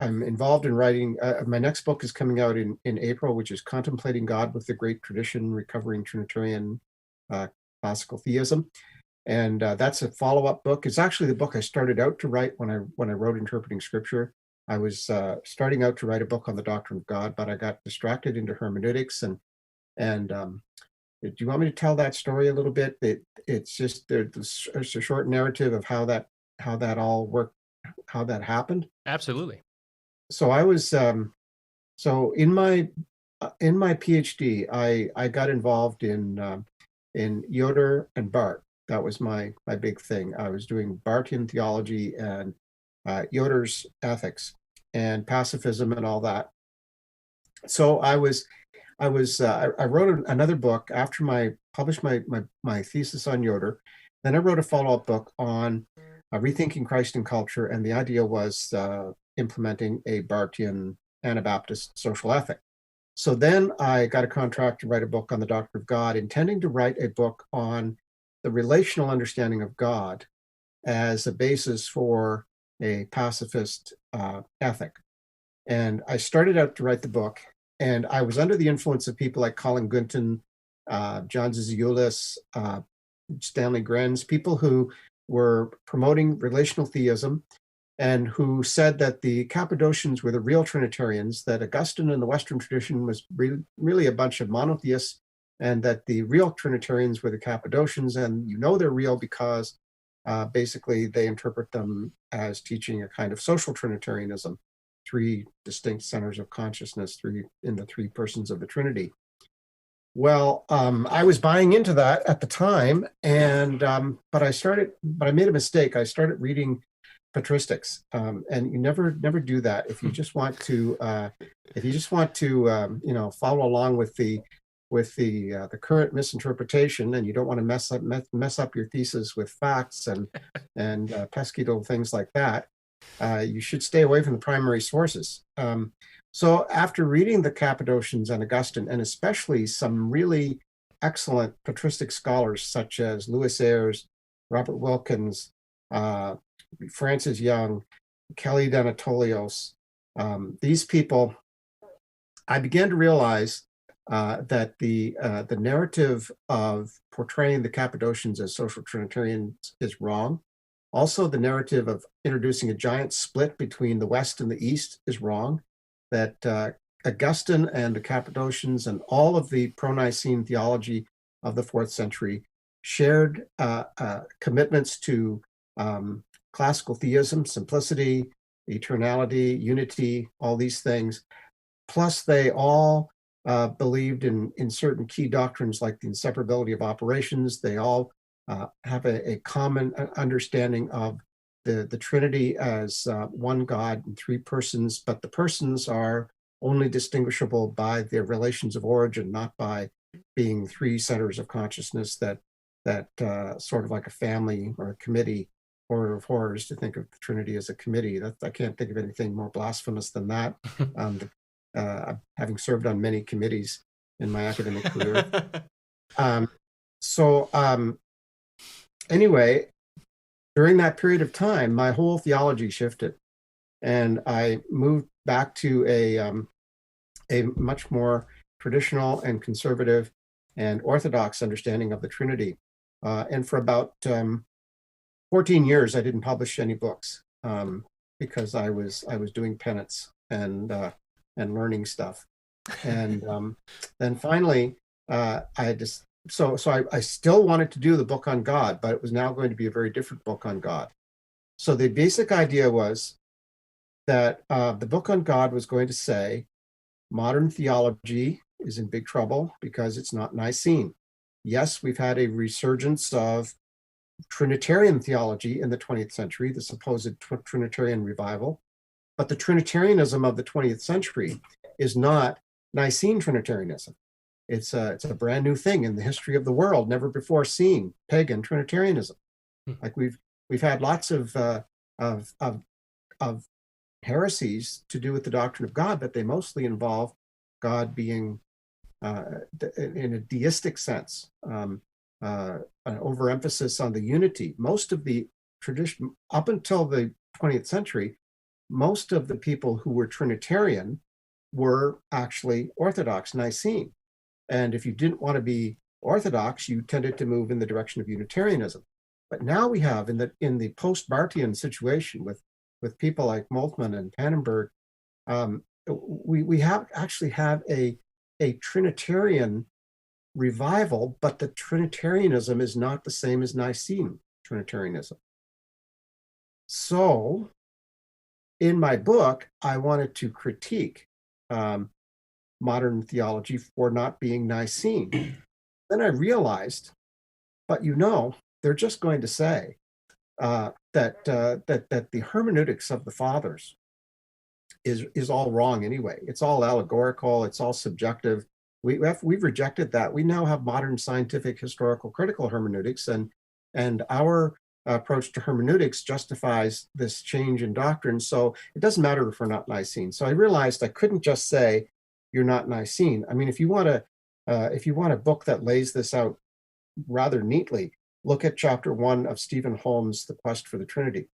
I'm involved in writing. My next book is coming out in April, which is Contemplating God with the Great Tradition, Recovering Trinitarian uh, Classical Theism. And that's a follow-up book. It's actually the book I started out to write when I wrote Interpreting Scripture. I was starting out to write a book on the doctrine of God, but I got distracted into hermeneutics. And do you want me to tell that story a little bit? It's just it's a short narrative of how that all worked, how that happened. Absolutely. So I was so in my PhD, I got involved in Yoder and Barth. That was my big thing. I was doing Barthian theology and Yoder's ethics and pacifism and all that. So I wrote another book after my published my thesis on Yoder. Then I wrote a follow-up book on rethinking Christ and culture, and the idea was implementing a Barthian Anabaptist social ethic. So then I got a contract to write a book on the doctrine of God, intending to write a book on the relational understanding of God as a basis for a pacifist ethic. And I started out to write the book, and I was under the influence of people like Colin Gunton, John Zizioulis, Stanley Grenz, people who were promoting relational theism and who said that the Cappadocians were the real Trinitarians, that Augustine in the Western tradition was really a bunch of monotheists, and that the real Trinitarians were the Cappadocians, and they're real because basically they interpret them as teaching a kind of social Trinitarianism, three distinct centers of consciousness, in the three persons of the Trinity. Well, I was buying into that at the time, and but I made a mistake. I started reading patristics, and you never do that if you just want to follow along with the current misinterpretation, and you don't want to mess up your thesis with facts and pesky little things like that. You should stay away from the primary sources. So after reading the Cappadocians and Augustine, and especially some really excellent patristic scholars such as Louis Ayres, Robert Wilkins, Francis Young, Kelly D'Anatolios, these people, I began to realize that the narrative of portraying the Cappadocians as social Trinitarians is wrong. Also, the narrative of introducing a giant split between the West and the East is wrong. That Augustine and the Cappadocians and all of the pro-Nicene theology of the 4th century shared commitments to classical theism, simplicity, eternality, unity, all these things. Plus, they all believed in certain key doctrines like the inseparability of operations. They all have a common understanding of the Trinity as one God in three persons, but the persons are only distinguishable by their relations of origin, not by being three centers of consciousness that sort of like a family or a committee, horror of horrors to think of the Trinity as a committee. I can't think of anything more blasphemous than that. Having served on many committees in my academic career. Anyway, during that period of time, my whole theology shifted, and I moved back to a much more traditional and conservative and orthodox understanding of the Trinity. And for about 14 years, I didn't publish any books because I was doing penance and learning stuff. And then finally, I still wanted to do the book on God, but it was now going to be a very different book on God. So the basic idea was that the book on God was going to say modern theology is in big trouble because it's not Nicene. Yes, we've had a resurgence of Trinitarian theology in the 20th century, the supposed Trinitarian revival, but the Trinitarianism of the 20th century is not Nicene Trinitarianism. It's a brand new thing in the history of the world, never before seen, pagan Trinitarianism. Like we've had lots of heresies to do with the doctrine of God, but they mostly involve God being in a deistic sense, an overemphasis on the unity. Most of the tradition up until the 20th century, most of the people who were Trinitarian were actually Orthodox Nicene. And if you didn't want to be Orthodox, you tended to move in the direction of Unitarianism. But now we have in the post-Barthian situation with people like Moltmann and Pannenberg, we actually have a Trinitarian revival, but the Trinitarianism is not the same as Nicene Trinitarianism. So in my book, I wanted to critique modern theology for not being Nicene. Then I realized, but they're just going to say that the hermeneutics of the fathers is all wrong anyway. It's all allegorical. It's all subjective. We've rejected that. We now have modern scientific, historical, critical hermeneutics, and our approach to hermeneutics justifies this change in doctrine. So it doesn't matter if we're not Nicene. So I realized I couldn't just say you're not Nicene. I mean, if you want a book that lays this out rather neatly, look at chapter 1 of Stephen Holmes' The Quest for the Trinity.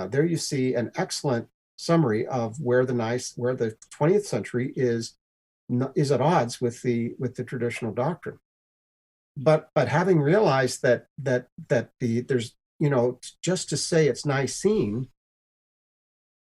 There you see an excellent summary of where the 20th century is at odds with the traditional doctrine. But having realized that there's just to say it's Nicene